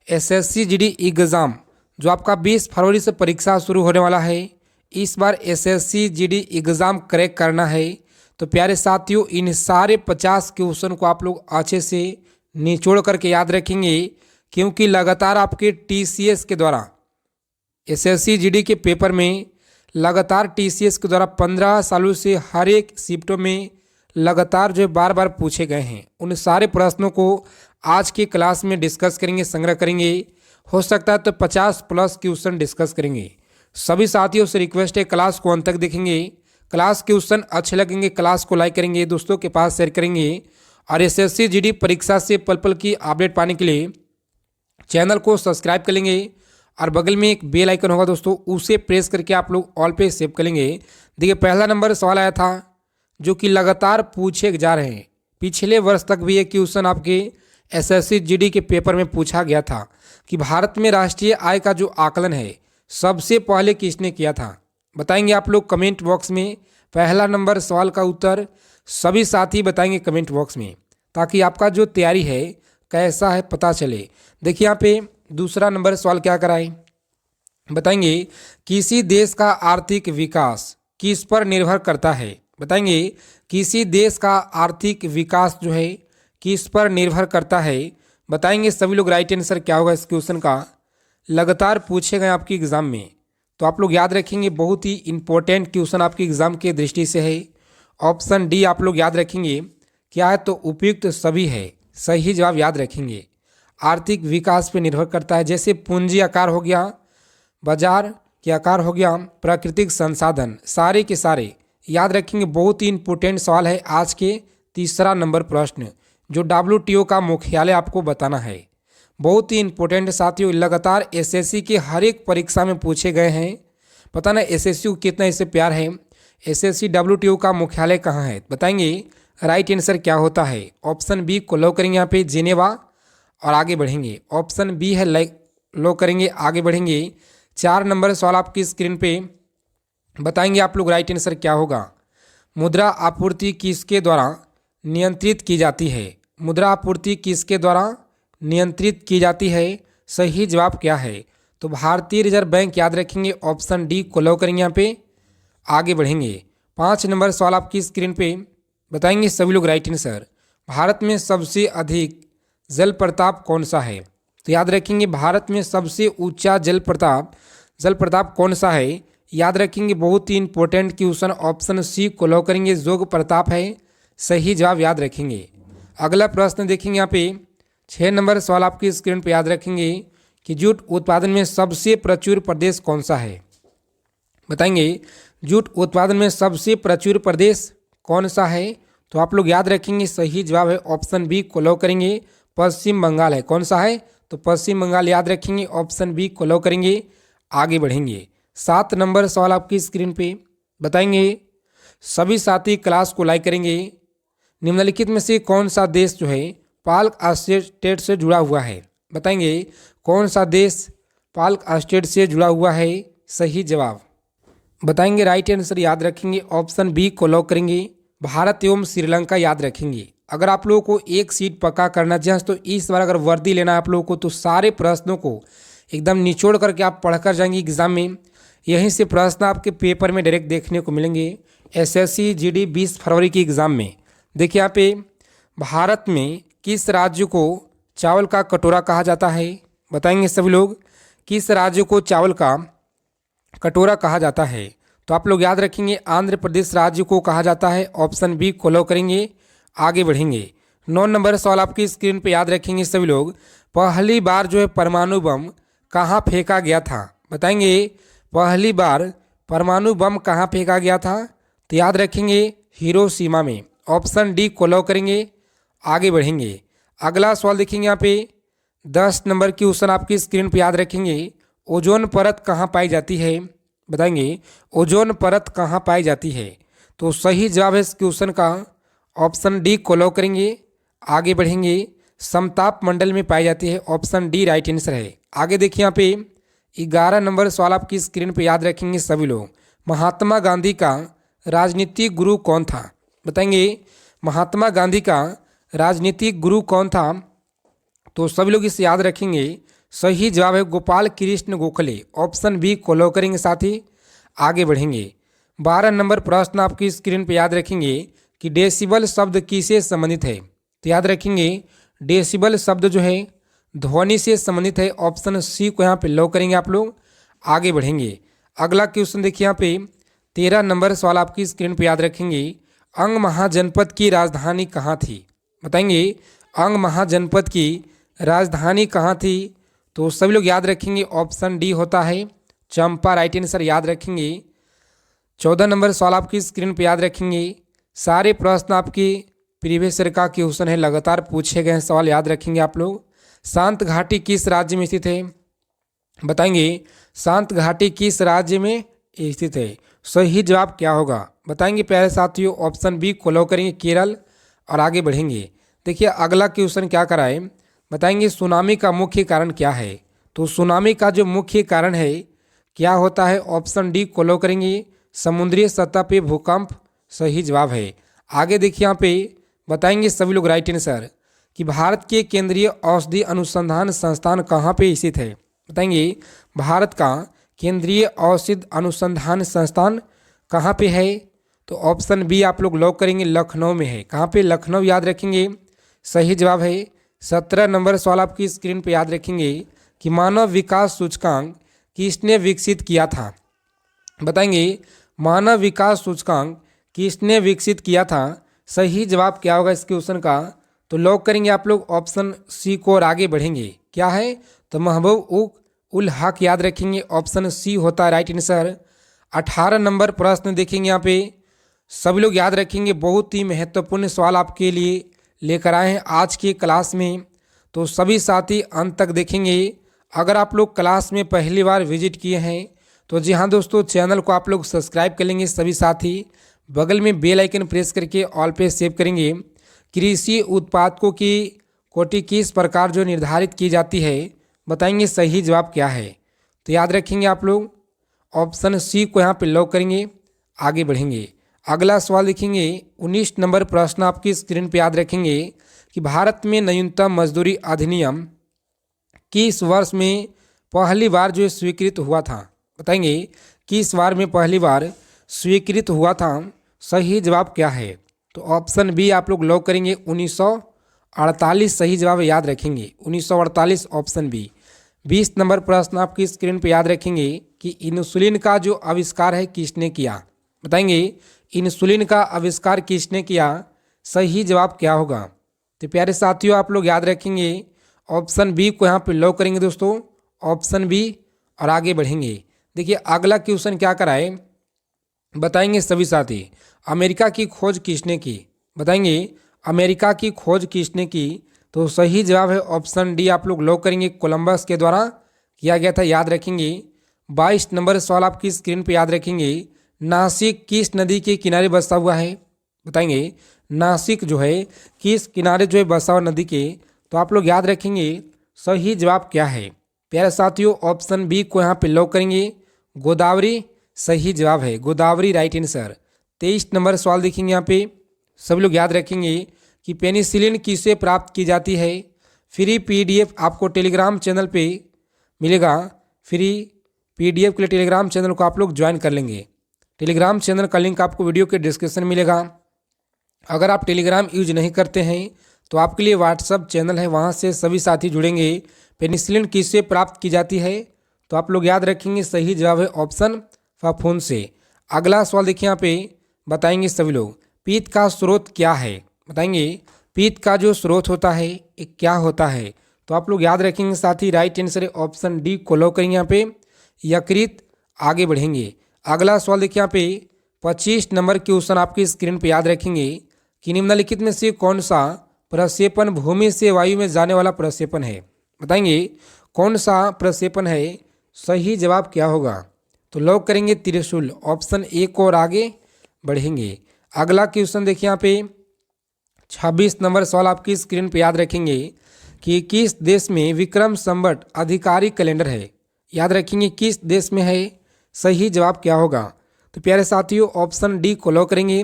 SSC GD exam जो आपका 20 फरवरी से परीक्षा शुरू होने वाला है। इस बार एसएससी जीडी एग्ज़ाम क्रैक करना है तो प्यारे साथियों इन सारे 50 क्वेश्चन को आप लोग अच्छे से निचोड़ करके याद रखेंगे, क्योंकि लगातार आपके टीसीएस के द्वारा एसएससी जीडी के पेपर में लगातार टीसीएस के द्वारा 15 सालों से हर एक शिफ्टों में लगातार जो बार बार पूछे गए हैं, उन सारे प्रश्नों को आज की क्लास में डिस्कस करेंगे, संग्रह करेंगे। हो सकता है तो 50 प्लस क्वेश्चन डिस्कस करेंगे। सभी साथियों से रिक्वेस्ट है क्लास को अंत तक देखेंगे। क्लास क्वेश्चन अच्छे लगेंगे क्लास को लाइक करेंगे, दोस्तों के पास शेयर करेंगे। और एसएससी जीडी परीक्षा से पल पल की अपडेट पाने के लिए चैनल को सब्सक्राइब कर लेंगे और बगल में एक बेल आइकन होगा दोस्तों, उसे प्रेस करके आप लोग ऑल पे सेव कर लेंगे। देखिए पहला नंबर सवाल आया था जो कि लगातार पूछे जा रहे हैं। पिछले वर्ष तक भी एक क्वेश्चन आपके एसएससी जीडी के पेपर में पूछा गया था कि भारत में राष्ट्रीय आय का जो आकलन है सबसे पहले किसने किया था। बताएंगे आप लोग कमेंट बॉक्स में। पहला नंबर सवाल का उत्तर सभी साथी बताएंगे कमेंट बॉक्स में, ताकि आपका जो तैयारी है कैसा है पता चले। देखिए यहाँ पे दूसरा नंबर सवाल क्या कराए, बताएंगे किसी देश का आर्थिक विकास किस पर निर्भर करता है। बताएंगे किसी देश का आर्थिक विकास जो है किस पर निर्भर करता है। बताएंगे सभी लोग राइट आंसर क्या होगा इस क्वेश्चन का। लगातार पूछे गए आपकी एग्जाम में, तो आप लोग याद रखेंगे, बहुत ही इंपॉर्टेंट क्वेश्चन आपके एग्जाम के दृष्टि से है। ऑप्शन डी आप लोग याद रखेंगे क्या है, तो उपयुक्त सभी है, सही जवाब याद रखेंगे। आर्थिक विकास पे निर्भर करता है, जैसे पूंजी आकार हो गया, बाजार के आकार हो गया, प्राकृतिक संसाधन, सारे के सारे याद रखेंगे। बहुत ही इंपॉर्टेंट सवाल है आज के तीसरा नंबर प्रश्न, जो WTO का मुख्यालय आपको बताना है। बहुत ही इंपॉर्टेंट साथियों, लगातार एसएससी के हर एक परीक्षा में पूछे गए हैं। पता ना एसएससी को कितना इससे प्यार है। एसएससी WTO का मुख्यालय कहाँ है, बताएंगे राइट आंसर क्या होता है। ऑप्शन बी को लो करेंगे यहाँ पे जिनेवा और आगे बढ़ेंगे। ऑप्शन बी है लो करेंगे, आगे बढ़ेंगे। 4 नंबर सवाल आपकी स्क्रीन पे, बताएंगे आप लोग राइट आंसर क्या होगा। मुद्रा आपूर्ति किसके द्वारा नियंत्रित की जाती है। मुद्रा आपूर्ति किसके द्वारा नियंत्रित की जाती है, सही जवाब क्या है, तो भारतीय रिजर्व बैंक याद रखेंगे। ऑप्शन डी को लो करेंगे यहाँ पे, आगे बढ़ेंगे। 5 नंबर सवाल आपकी स्क्रीन पे, बताएंगे सभी लोग राइट आंसर। भारत में सबसे अधिक जल प्रताप कौन सा है, तो याद रखेंगे भारत में सबसे ऊंचा जल प्रताप कौन सा है, याद रखेंगे। बहुत ही इंपॉर्टेंट क्वेश्चन, ऑप्शन सी को लो करेंगे, जोग प्रताप है, सही जवाब याद रखेंगे। अगला प्रश्न देखेंगे यहाँ पे 6 नंबर सवाल आपकी स्क्रीन पे, याद रखेंगे कि जूट उत्पादन में सबसे प्रचुर प्रदेश कौन सा है। बताएंगे जूट उत्पादन में सबसे प्रचुर प्रदेश कौन सा है, तो आप लोग याद रखेंगे सही जवाब है ऑप्शन बी को लो करेंगे, पश्चिम बंगाल है। कौन सा है, तो पश्चिम बंगाल याद रखेंगे। ऑप्शन बी को लो करेंगे, आगे बढ़ेंगे। 7 नंबर सवाल आपकी स्क्रीन पे, बताएंगे सभी साथी क्लास को लाइक करेंगे। निम्नलिखित में से कौन सा देश जो है पाल्क स्टेट से जुड़ा हुआ है। बताएंगे कौन सा देश पाल्क स्टेट से जुड़ा हुआ है, सही जवाब बताएंगे राइट आंसर याद रखेंगे। ऑप्शन बी को लॉक करेंगे, भारत एवं श्रीलंका याद रखेंगे। अगर आप लोगों को एक सीट पक्का करना चाहें तो इस बार अगर वर्दी लेना है आप लोगों को, तो सारे प्रश्नों को एकदम निचोड़ करके आप पढ़कर जाएंगे एग्जाम में। यहीं से प्रश्न आपके पेपर में डायरेक्ट देखने को मिलेंगे एसएससी जीडी 20 फरवरी की एग्ज़ाम में। देखिए यहाँ पे भारत में किस राज्य को चावल का कटोरा कहा जाता है। बताएंगे सभी लोग किस राज्य को चावल का कटोरा कहा जाता है, तो आप लोग याद रखेंगे आंध्र प्रदेश राज्य को कहा जाता है। ऑप्शन बी को लो करेंगे, आगे बढ़ेंगे। 9 नंबर सवाल आपकी स्क्रीन पे, याद रखेंगे सभी लोग पहली बार जो है परमाणु बम कहाँ फेंका गया था। बताएंगे पहली बार परमाणु बम कहाँ फेंका गया था, तो याद रखेंगे हिरोशिमा में। ऑप्शन डी को लो करेंगे, आगे बढ़ेंगे। अगला सवाल देखेंगे यहाँ पे 10 नंबर की क्वेश्चन आपकी स्क्रीन पे, याद रखेंगे ओजोन परत कहाँ पाई जाती है। बताएंगे ओजोन परत कहाँ पाई जाती है, तो सही जवाब है इस क्वेश्चन का ऑप्शन डी को लो करेंगे, आगे बढ़ेंगे। समताप मंडल में पाई जाती है। ऑप्शन डी राइट आंसर है। आगे देखिए यहाँ पे 11 नंबर सवाल आपकी स्क्रीन पे, याद रखेंगे सभी लोग महात्मा गांधी का राजनीतिक गुरु कौन था। बताएंगे महात्मा गांधी का राजनीतिक गुरु कौन था, तो सभी लोग इसे याद रखेंगे सही जवाब है गोपाल कृष्ण गोखले, ऑप्शन बी को लॉक करेंगे साथी, आगे बढ़ेंगे। 12 नंबर प्रश्न आपकी स्क्रीन पर याद रखेंगे कि डेसिबल शब्द किससे संबंधित है। तो याद रखेंगे डेसिबल शब्द जो है ध्वनि से संबंधित है, ऑप्शन सी को यहाँ पे लॉक करेंगे आप लोग, आगे बढ़ेंगे। अगला क्वेश्चन देखिए यहाँ पे 13 नंबर सवाल आपकी स्क्रीन पे याद रखेंगे, अंग महाजनपद की राजधानी कहाँ थी। बताएंगे अंग महाजनपद की राजधानी कहाँ थी। तो सभी लोग याद रखेंगे ऑप्शन डी होता है चंपा, राइट आंसर याद रखेंगे। 14 नंबर सवाल आपकी स्क्रीन पे याद रखेंगे, सारे प्रश्न आपके प्रीवियस ईयर का क्वेश्चन है, लगातार पूछे गए सवाल याद रखेंगे आप लोग। शांत घाटी किस राज्य में स्थित है। बताएंगे शांत घाटी किस राज्य में स्थित है। सही जवाब क्या होगा बताएंगे प्यारे साथियों, ऑप्शन बी को लॉक करेंगे केरल, और आगे बढ़ेंगे। देखिए अगला क्वेश्चन क्या कराए, बताएंगे सुनामी का मुख्य कारण क्या है। तो सुनामी का जो मुख्य कारण है क्या होता है, ऑप्शन डी को लॉक करेंगे समुद्री सतह पे भूकंप, सही जवाब है। आगे देखिए यहाँ पे बताएंगे सभी लोग राइट आंसर कि भारत के केंद्रीय औषधि अनुसंधान संस्थान कहाँ पे स्थित है। बताएंगे भारत का केंद्रीय औषधि अनुसंधान संस्थान कहाँ पे है। तो ऑप्शन बी आप लोग लॉक करेंगे लखनऊ में है। कहाँ पे, लखनऊ याद रखेंगे, सही जवाब है। 17 नंबर सवाल आपकी स्क्रीन पे याद रखेंगे कि मानव विकास सूचकांक किसने विकसित किया था। बताएंगे मानव विकास सूचकांक किसने विकसित किया था। सही जवाब क्या होगा इस क्वेश्चन का, तो लॉक करेंगे आप लोग ऑप्शन सी को, और आगे बढ़ेंगे। क्या है, तो महबूब उल हक याद रखेंगे, ऑप्शन सी होता है राइट आंसर। 18 नंबर प्रश्न देखेंगे यहाँ पे, सभी लोग याद रखेंगे, बहुत ही महत्वपूर्ण सवाल आपके लिए लेकर आए हैं आज की क्लास में, तो सभी साथी अंत तक देखेंगे। अगर आप लोग क्लास में पहली बार विजिट किए हैं तो जी हाँ दोस्तों, चैनल को आप लोग सब्सक्राइब कर लेंगे सभी साथी, बगल में बेल आइकन प्रेस करके ऑल पे सेव करेंगे। कृषि उत्पादकों की कोटि किस प्रकार जो निर्धारित की जाती है, बताएंगे सही जवाब क्या है। तो याद रखेंगे आप लोग ऑप्शन सी को यहाँ पे लॉक करेंगे, आगे बढ़ेंगे। अगला सवाल देखेंगे 19 नंबर प्रश्न आपकी स्क्रीन पे याद रखेंगे कि भारत में न्यूनतम मजदूरी अधिनियम किस वर्ष में पहली बार जो स्वीकृत हुआ था। बताएंगे किस बार में पहली बार स्वीकृत हुआ था, सही जवाब क्या है। तो ऑप्शन बी आप लोग लॉक करेंगे 1948, सही जवाब याद रखेंगे 1948, ऑप्शन बी। 20 नंबर प्रश्न आपकी स्क्रीन पे याद रखेंगे कि इंसुलिन का जो आविष्कार है किसने किया। बताएंगे इंसुलिन का आविष्कार किसने किया, सही जवाब क्या होगा। तो प्यारे साथियों आप लोग याद रखेंगे ऑप्शन बी को यहाँ पे लॉक करेंगे दोस्तों, ऑप्शन बी, और आगे बढ़ेंगे। देखिए अगला क्वेश्चन क्या कराए, बताएंगे सभी साथी, अमेरिका की खोज किसने की। बताएंगे अमेरिका की खोज किसने की, तो सही जवाब है ऑप्शन डी आप लोग लॉक करेंगे कोलंबस के द्वारा किया गया था, याद रखेंगे। 22 नंबर सवाल आपकी स्क्रीन पे याद रखेंगे, नासिक किस नदी के किनारे बसा हुआ है। बताएंगे नासिक जो है किस किनारे जो है बसा हुआ नदी के, तो आप लोग याद रखेंगे सही जवाब क्या है। प्यारे साथियों ऑप्शन बी को यहाँ पे लॉक करेंगे गोदावरी, सही जवाब है गोदावरी, राइट आंसर। 23 नंबर सवाल देखेंगे यहाँ पे, सभी लोग याद रखेंगे कि पेनिसिलिन किससे प्राप्त की जाती है। फ्री पीडीएफ आपको टेलीग्राम चैनल पे मिलेगा, फ्री पीडीएफ के लिए टेलीग्राम चैनल को आप लोग ज्वाइन कर लेंगे। टेलीग्राम चैनल का लिंक आपको वीडियो के डिस्क्रिप्शन में मिलेगा। अगर आप टेलीग्राम यूज नहीं करते हैं तो आपके लिए व्हाट्सअप चैनल है, वहाँ से सभी साथी जुड़ेंगे। पेनिसिलिन किससे प्राप्त की जाती है, तो आप लोग याद रखेंगे सही जवाब है ऑप्शन फफूंद से। अगला सवाल देखिए यहाँ पे, बताएंगे सभी लोग पित्त का स्रोत क्या है। बताएंगे पित्त का जो स्रोत होता है ये क्या होता है, तो आप लोग याद रखेंगे साथी राइट आंसर है ऑप्शन डी को लॉक करेंगे यहाँ पे यकृत, आगे बढ़ेंगे। अगला सवाल देखिए यहाँ पे 25 नंबर क्वेश्चन आपकी स्क्रीन पे याद रखेंगे कि निम्नलिखित में से कौन सा प्रक्षेपण भूमि से वायु में जाने वाला प्रक्षेपण है। बताएंगे कौन सा प्रक्षेपण है, सही जवाब क्या होगा, तो लॉक करेंगे त्रिशूल, ऑप्शन ए को, और आगे बढ़ेंगे। अगला क्वेश्चन देखिए यहाँ पे 26 नंबर सवाल आपकी स्क्रीन पे याद रखेंगे कि किस देश में विक्रम संवत आधिकारिक कैलेंडर है। याद रखेंगे किस देश में है, सही जवाब क्या होगा। तो प्यारे साथियों ऑप्शन डी को लॉक करेंगे,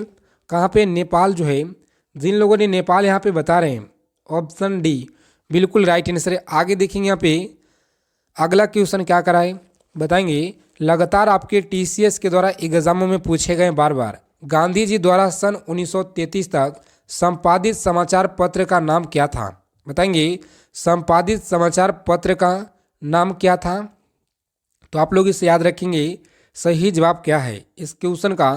कहाँ पे, नेपाल जो है। जिन लोगों ने नेपाल यहाँ पे बता रहे हैं ऑप्शन डी बिल्कुल राइट आंसर है। आगे देखेंगे यहाँ पे अगला क्वेश्चन क्या कराए बताएंगे। लगातार आपके टीसीएस के द्वारा एग्जामों में पूछे गए बार बार गांधी जी द्वारा सन 1933 तक संपादित समाचार पत्र का नाम क्या था। बताएंगे संपादित समाचार पत्र का नाम क्या था। तो आप लोग इसे याद रखेंगे सही जवाब क्या है इस क्वेश्चन का।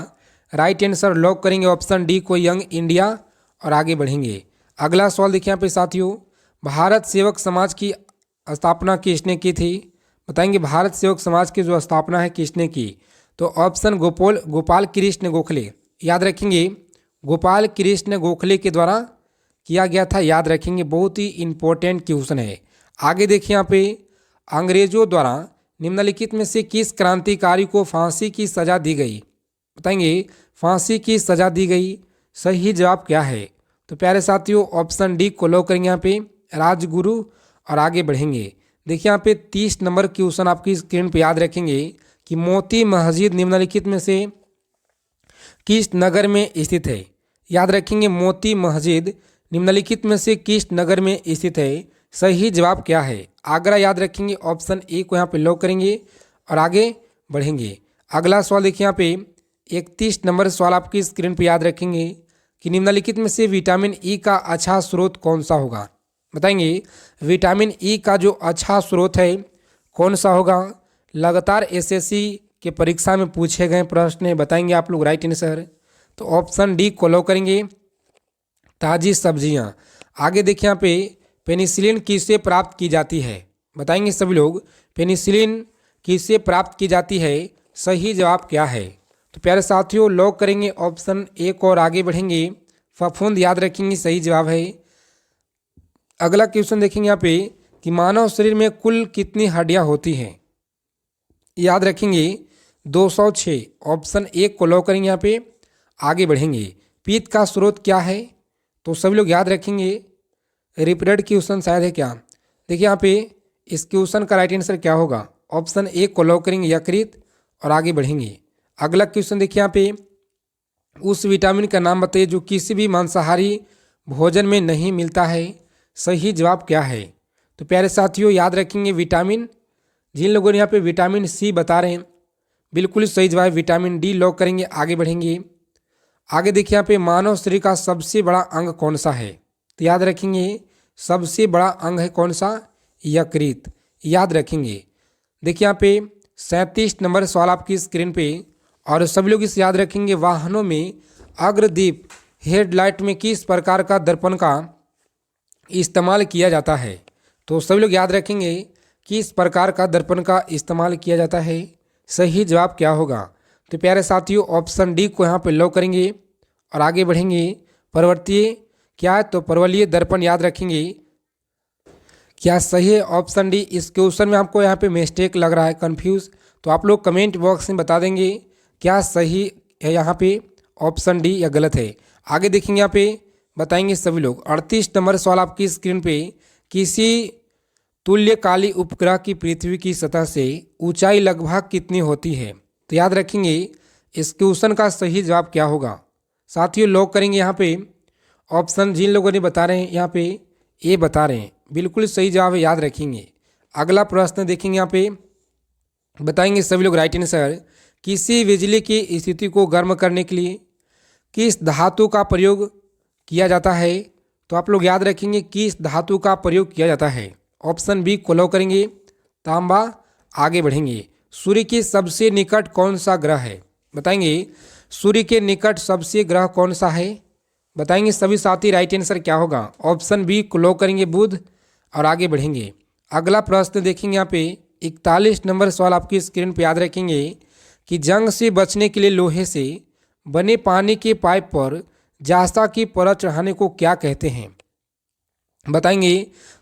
राइट आंसर लॉक करेंगे ऑप्शन डी को यंग इंडिया और आगे बढ़ेंगे। अगला सवाल देखिए यहाँ पे साथियों, भारत सेवक समाज की स्थापना किसने की थी। बताएंगे भारत सेवक समाज की जो स्थापना है किसने की। तो ऑप्शन गोपाल कृष्ण गोखले, याद रखेंगे गोपाल कृष्ण गोखले के द्वारा किया गया था, याद रखेंगे बहुत ही इंपॉर्टेंट क्वेश्चन है। आगे देखिए यहाँ पे अंग्रेजों द्वारा निम्नलिखित में से किस क्रांतिकारी को फांसी की सजा दी गई। बताएंगे फांसी की सजा दी गई, सही जवाब क्या है। तो प्यारे साथियों ऑप्शन डी को लॉक करेंगे यहाँ पे राजगुरु और आगे बढ़ेंगे। देखिए यहाँ पे 30 नंबर क्वेश्चन आपकी स्क्रीन पे, याद रखेंगे कि मोती मस्जिद निम्नलिखित में से किस नगर में स्थित है। याद रखेंगे मोती मस्जिद निम्नलिखित में से किस नगर में स्थित है, सही जवाब क्या है। आगरा, याद रखेंगे ऑप्शन ए को यहाँ पे लॉक करेंगे और आगे बढ़ेंगे। अगला सवाल देखिए यहाँ पे 31 नंबर सवाल आपकी स्क्रीन पे, याद रखेंगे कि निम्नलिखित में से विटामिन ई का अच्छा स्रोत कौन सा होगा। बताएंगे विटामिन ई का जो अच्छा स्रोत है कौन सा होगा। लगातार एसएससी के परीक्षा में पूछे गए प्रश्न है, बताएंगे आप लोग राइट आंसर। तो ऑप्शन डी को लॉक करेंगे ताज़ी सब्जियां। आगे देखिए यहाँ पे पेनिसिलिन किससे प्राप्त की जाती है। बताएंगे सभी लोग पेनिसिलिन किससे प्राप्त की जाती है, सही जवाब क्या है। तो प्यारे साथियों लॉक करेंगे ऑप्शन ए को और आगे बढ़ेंगे फफूंद, याद रखेंगे सही जवाब है। अगला क्वेश्चन देखेंगे यहाँ पे कि मानव शरीर में कुल कितनी हड्डियाँ होती हैं। याद रखेंगे 206, ऑप्शन ए को लॉक करेंगे यहाँ पे आगे बढ़ेंगे। पित्त का स्रोत क्या है, तो सभी लोग याद रखेंगे रिपीटेड क्वेश्चन शायद है क्या। देखिए यहाँ पे इस क्वेश्चन का राइट आंसर क्या होगा, ऑप्शन ए को लॉक करेंगे यकृत और आगे बढ़ेंगे। अगला क्वेश्चन देखिए यहाँ पे उस विटामिन का नाम बताइए जो किसी भी मांसाहारी भोजन में नहीं मिलता है, सही जवाब क्या है। तो प्यारे साथियों याद रखेंगे विटामिन, जिन लोगों ने यहाँ पे विटामिन सी बता रहे हैं बिल्कुल सही जवाब विटामिन डी, लॉक करेंगे आगे बढ़ेंगे। आगे देखिए यहाँ पे मानव शरीर का सबसे बड़ा अंग कौन सा है। तो याद रखेंगे सबसे बड़ा अंग है कौन सा, यकृत, याद रखेंगे। देखिए यहाँ पे 37 नंबर सवाल आपकी स्क्रीन पे और सभी लोग इसे याद रखेंगे वाहनों में अग्रदीप हेडलाइट में किस प्रकार का दर्पण का इस्तेमाल किया जाता है। तो सभी लोग याद रखेंगे किस प्रकार का दर्पण का इस्तेमाल किया जाता है, सही जवाब क्या होगा। तो प्यारे साथियों ऑप्शन डी को यहाँ पे लॉक करेंगे और आगे बढ़ेंगे। परिवर्तीय क्या है, तो परवलयीय दर्पण, याद रखेंगे क्या सही है ऑप्शन डी। इस क्वेश्चन में आपको यहाँ पे मिस्टेक लग रहा है कंफ्यूज, तो आप लोग कमेंट बॉक्स में बता देंगे क्या सही है यहाँ पे ऑप्शन डी या गलत है। आगे देखेंगे यहाँ पे बताएंगे सभी लोग। 38 नंबर सवाल आपकी स्क्रीन पे किसी तुल्यकाली उपग्रह की पृथ्वी की सतह से ऊंचाई लगभग कितनी होती है। तो याद रखेंगे इस क्वेश्चन का सही जवाब क्या होगा। साथियों लॉक करेंगे यहाँ पे ऑप्शन, जिन लोगों ने बता रहे हैं यहाँ पे ए बता रहे हैं बिल्कुल सही जवाब है, याद रखेंगे। अगला प्रश्न देखेंगे यहाँ पे बताएंगे सभी लोग राइट आंसर। किसी बिजली की स्थिति को गर्म करने के लिए किस धातु का प्रयोग किया जाता है। तो आप लोग याद रखेंगे किस धातु का प्रयोग किया जाता है, ऑप्शन बी को लॉक करेंगे तांबा, आगे बढ़ेंगे। सूर्य के सबसे निकट कौन सा ग्रह है। बताएंगे सूर्य के निकट सबसे ग्रह कौन सा है, बताएंगे सभी साथी राइट आंसर क्या होगा, ऑप्शन बी को लॉक करेंगे बुध और आगे बढ़ेंगे। अगला प्रश्न देखेंगे यहाँ पे 41 नंबर सवाल आपकी स्क्रीन पे, याद रखेंगे कि जंग से बचने के लिए लोहे से बने पानी के पाइप पर जास्ता की परत चढ़ाने को क्या कहते हैं। बताएंगे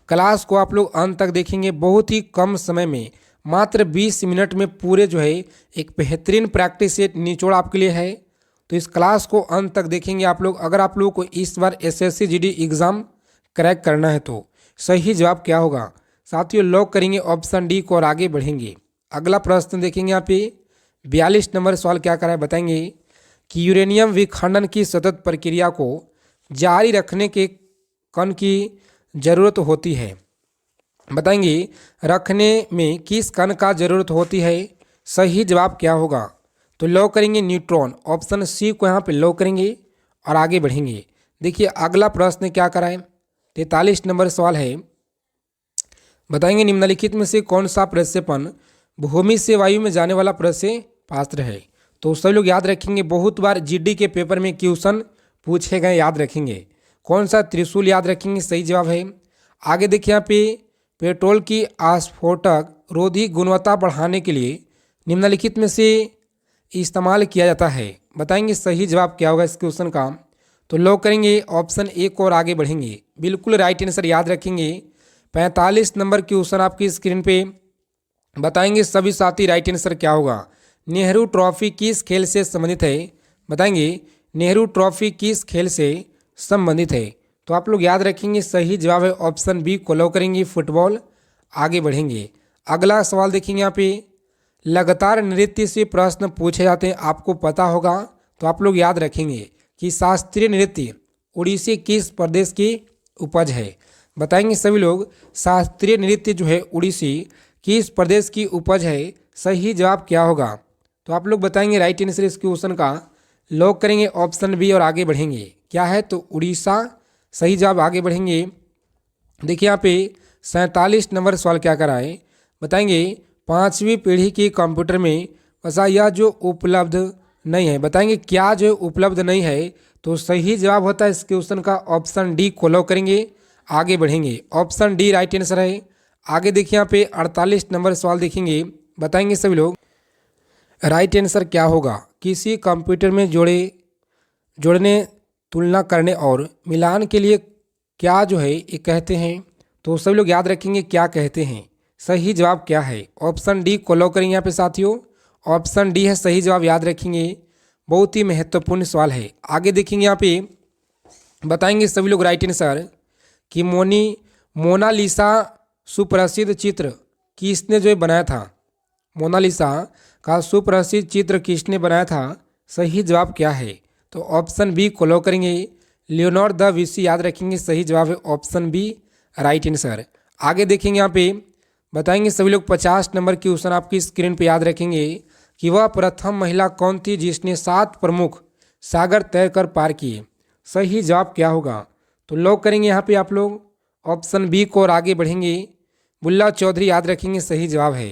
क्लास को आप लोग अंत तक देखेंगे, बहुत ही कम समय में मात्र 20 मिनट में पूरे जो है एक बेहतरीन प्रैक्टिस सेट निचोड़ आपके लिए है। तो इस क्लास को अंत तक देखेंगे आप लोग। अगर आप लोगों को इस बार एसएससी जीडी एग्ज़ाम क्रैक करना है तो सही जवाब क्या होगा। साथियों लॉक करेंगे ऑप्शन डी को और आगे बढ़ेंगे। अगला प्रश्न देखेंगे यहाँ पे 42 नंबर सवाल क्या करा है, बताएंगे कि यूरेनियम विखंडन की सतत प्रक्रिया को जारी रखने के कण की जरूरत होती है। बताएंगे रखने में किस कण का जरूरत होती है। सही जवाब क्या होगा? तो लॉक करेंगे न्यूट्रॉन, ऑप्शन सी को यहाँ पे लॉक करेंगे और आगे बढ़ेंगे। देखिए अगला प्रश्न क्या कराएं, 43 नंबर सवाल है। बताएंगे निम्नलिखित में से कौन सा प्रक्षेपण भूमि से वायु में जाने वाला प्रक्षेपास्त्र है। तो सभी लोग याद रखेंगे, बहुत बार जीडी के पेपर में क्वेश्चन पूछे गए, याद रखेंगे। कौन सा? त्रिशूल याद रखेंगे, सही जवाब है। आगे देखिए यहाँ पे पेट्रोल की आस्फोटक रोधी गुणवत्ता बढ़ाने के लिए निम्नलिखित में से इस्तेमाल किया जाता है। बताएंगे सही जवाब क्या होगा इस क्वेश्चन का। तो लॉक करेंगे ऑप्शन ए को और आगे बढ़ेंगे। बिल्कुल राइट आंसर याद रखेंगे। 45 नंबर क्वेश्चन आपकी स्क्रीन पे। बताएंगे सभी साथी राइट आंसर क्या होगा। नेहरू ट्रॉफी किस खेल से संबंधित है? बताएंगे नेहरू ट्रॉफी किस खेल से संबंधित है। तो आप लोग याद रखेंगे सही जवाब है ऑप्शन बी को लॉक करेंगे, फुटबॉल। आगे बढ़ेंगे। अगला सवाल देखेंगे यहाँ पे, लगातार नृत्य से प्रश्न पूछे जाते हैं, आपको पता होगा। तो आप लोग याद रखेंगे कि शास्त्रीय नृत्य उड़ीसी किस प्रदेश की उपज है। बताएंगे सभी लोग शास्त्रीय नृत्य जो है उड़ीसी किस प्रदेश की उपज है। सही जवाब क्या होगा? तो आप लोग बताएंगे राइट आंसर इस क्वेश्चन का। लॉक करेंगे ऑप्शन बी और आगे बढ़ेंगे। क्या है? तो उड़ीसा सही जवाब। आगे बढ़ेंगे। देखिए यहाँ पे 47 नंबर सवाल क्या कराए। बताएंगे 5वीं पीढ़ी की कंप्यूटर में वैसा यह जो उपलब्ध नहीं है। बताएंगे क्या जो उपलब्ध नहीं है। तो सही जवाब होता है इस क्वेश्चन का ऑप्शन डी को लॉक करेंगे। आगे बढ़ेंगे। ऑप्शन डी राइट आंसर है। आगे देखिए यहाँ पे 48 नंबर सवाल देखेंगे। बताएंगे सभी लोग राइट आंसर क्या होगा। किसी कंप्यूटर में जोड़ने, तुलना करने और मिलान के लिए क्या जो है ये कहते हैं। तो सभी लोग याद रखेंगे क्या कहते हैं। सही जवाब क्या है? ऑप्शन डी को लॉक करेंगे यहाँ पे साथियों। ऑप्शन डी है सही जवाब, याद रखेंगे। बहुत ही महत्वपूर्ण सवाल है। आगे देखेंगे यहाँ पे। बताएंगे सभी लोग राइट आंसर कि मोनालिसा सुप्रसिद्ध चित्र किसने जो है बनाया था। मोनालिसा का सुप्रसिद्ध चित्र किसने बनाया था। सही जवाब क्या है? तो ऑप्शन बी को लॉक करेंगे, लियोनार्डो दा विंसी। याद रखेंगे सही जवाब है ऑप्शन बी राइट आंसर। आगे देखेंगे यहाँ पे। बताएंगे सभी लोग 50 नंबर क्वेश्चन आपकी स्क्रीन पे। याद रखेंगे कि वह प्रथम महिला कौन थी जिसने 7 प्रमुख सागर तय कर पार किए। सही जवाब क्या होगा? तो लॉक करेंगे यहाँ पे आप लोग ऑप्शन बी को और आगे बढ़ेंगे। बुल्ला चौधरी याद रखेंगे सही जवाब है।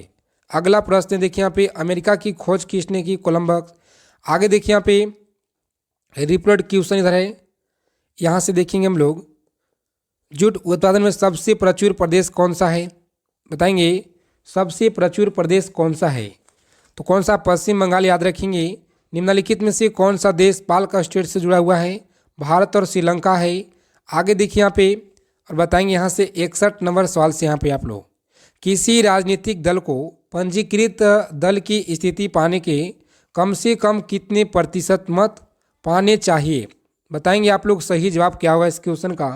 अगला प्रश्न देखिए यहाँ पे, अमेरिका की खोज किसने की? कोलंबस। आगे देखिए यहाँ पे रिपीटेड क्वेश्चन इधर है। यहाँ से देखेंगे हम लोग जूट उत्पादन में सबसे प्रचुर प्रदेश कौन सा है। बताएंगे सबसे प्रचुर प्रदेश कौन सा है। तो कौन सा? पश्चिम बंगाल। याद रखेंगे। निम्नलिखित में से कौन सा देश पाल्का स्टेट से जुड़ा हुआ है। भारत और श्रीलंका है। आगे देखिए यहाँ पे और बताएंगे यहाँ से 61 नंबर सवाल से यहाँ पे आप लोग, किसी राजनीतिक दल को पंजीकृत दल की स्थिति पाने के कम से कम कितने प्रतिशत मत पाने चाहिए। बताएंगे आप लोग सही जवाब क्या होगा इस क्वेश्चन का।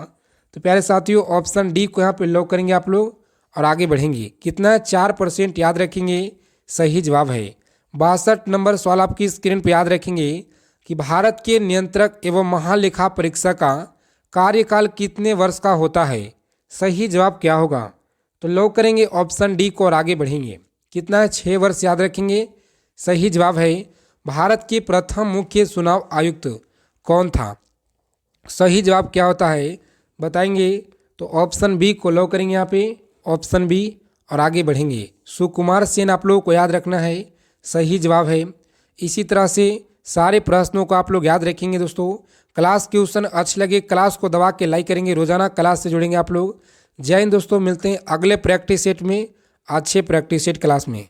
तो प्यारे साथियों ऑप्शन डी को यहाँ पे लॉक करेंगे आप लोग और आगे बढ़ेंगे। कितना? 4%। याद रखेंगे सही जवाब है। 62 नंबर सवाल आपकी स्क्रीन पे। याद रखेंगे कि भारत के नियंत्रक एवं महालेखा परीक्षा का कार्यकाल कितने वर्ष का होता है। सही जवाब क्या होगा? तो लॉक करेंगे ऑप्शन डी को और आगे बढ़ेंगे। कितना है? 6 वर्ष। याद रखेंगे सही जवाब है। भारत के प्रथम मुख्य चुनाव आयुक्त कौन था। सही जवाब क्या होता है बताएंगे। तो ऑप्शन बी को लॉक करेंगे यहाँ पे, ऑप्शन बी और आगे बढ़ेंगे। सुकुमार सेन आप लोगों को याद रखना है, सही जवाब है। इसी तरह से सारे प्रश्नों को आप लोग याद रखेंगे। दोस्तों क्लास क्वेश्चन अच्छे लगे क्लास को दबा के लाइक करेंगे, रोजाना क्लास से जुड़ेंगे आप लोग। जय हिंद दोस्तों, मिलते हैं अगले प्रैक्टिस सेट में, अच्छे प्रैक्टिस सेट क्लास में।